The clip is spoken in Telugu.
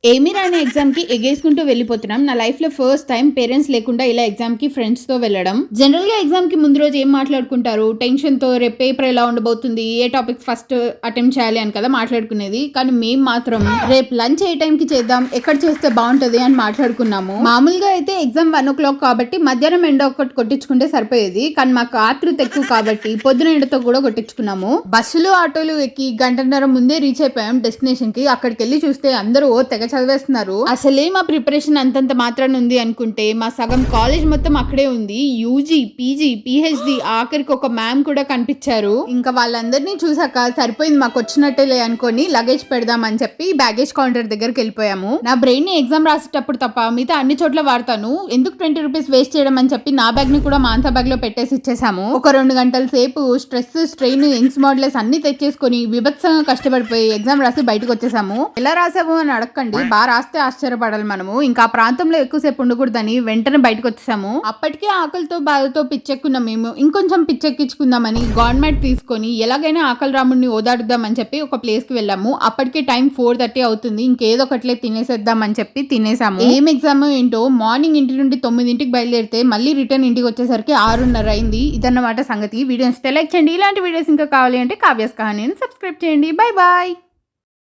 ఏమీ రాని ఎగ్జామ్‌కి ఎగేసుకుంటూ వెళ్ళిపోతున్నాం. నా లైఫ్‌లో ఫస్ట్ టైమ్ పేరెంట్స్ లేకుండా ఇలా ఎగ్జామ్‌కి ఫ్రెండ్స్‌తో వెళ్ళడం. జనరల్‌గా ఎగ్జామ్‌కి ముందు రోజు ఏం మాట్లాడుకుంటారు? టెన్షన్‌తో రేపు పేపర్ ఎలా ఉండబోతుంది? ఏ టాపిక్స్ ఫస్ట్ అటెంప్ట్ చేయాలి అని కదా మాట్లాడుకునేది. కానీ మేము మాత్రం రేపు లంచ్ ఏ టైంకి చేద్దాం? ఎక్కడ చేస్తే బావుంటది అని మాట్లాడుకున్నాము. మామూలుగా అయితే ఎగ్జామ్ 1:00 కాబట్టి మధ్యాహ్నం ఎండ ఒకటి కొట్టించుకుంటే సరిపోయేది. కానీ మాకు ఆతృత ఎక్కువ కాబట్టి పొద్దున ఎండతో కూడా కొట్టించుకున్నాము. బస్సులు, ఆటోలు ఎక్కి గంటన్నర ముందే రీచ్ అయిపోయాం డెస్టినేషన్‌కి. అక్కడికెళ్ళి చూస్తే అందరూ తెగ చదివేస్తున్నారు. అసలే మా ప్రిపరేషన్ అంతంత మాత్రాన ఉంది అనుకుంటే మా సగం కాలేజ్ మొత్తం అక్కడే ఉంది. యూజీ, పీజీ, పిహెచ్డి, ఆఖరికి ఒక మ్యామ్ కూడా కనిపించారు. ఇంకా వాళ్ళందరినీ చూసాక సరిపోయింది మాకు వచ్చినట్టేలే అనుకొని లగేజ్ పెడదాం అని చెప్పి బ్యాగేజ్ కౌంటర్ దగ్గరికి వెళ్ళిపోయాము. నా బ్రెయిన్ ని ఎగ్జామ్ రాసేటప్పుడు తప్ప మిగతా అన్ని చోట్ల వాడతాను, ఎందుకు 20 రూపీస్ వేస్ట్ చేయడం అని చెప్పి నా బ్యాగ్ ని కూడా మాన్సా బ్యాగ్ లో పెట్టేసి ఇచ్చేసాము. ఒక 2 గంటల సేపు స్ట్రెస్, స్ట్రెయిన్, యంగ్స్ మోడల్స్ అన్ని తెచ్చేసుకొని విభత్సంగా కష్టపడిపోయి ఎగ్జామ్ రాసి బయటకు వచ్చేసాము. ఎలా రాసాము అని అడగండి, బాగా రాస్తే ఆశ్చర్యపడాలి మనము. ఇంకా ఆ ప్రాంతంలో ఎక్కువసేపు ఉండకూడదని వెంటనే బయటకు వచ్చేసాము. అప్పటికే ఆకలితో బాధతో పిచ్చెక్కున్నాం మేము. ఇంకొంచెం పిచ్చెక్కించుకుందామని గవర్నమెంట్ తీసుకొని ఎలాగైనా ఆకలి రాముడిని ఓదాడుద్దామని చెప్పి ఒక ప్లేస్ కి వెళ్ళాము. అప్పటికే టైం 4:30 అవుతుంది. ఇంకేదో ఒకట్లే తినేసేద్దాం అని చెప్పి తినేసాము. ఏం ఎగ్జామ్ ఏంటో మార్నింగ్ ఇంటి నుండి 9ంటికి బయలుదేరితే మళ్ళీ రిటర్న్ ఇంటికి వచ్చేసరికి 6:30 అయింది. ఇదన్నమాట సంగతి. వీడియోస్ లైక్ చేయండి. ఇలాంటి వీడియోస్ ఇంకా కావాలి అంటే కావ్యాస్ కహాని సబ్స్క్రైబ్ చేయండి. Bye bye.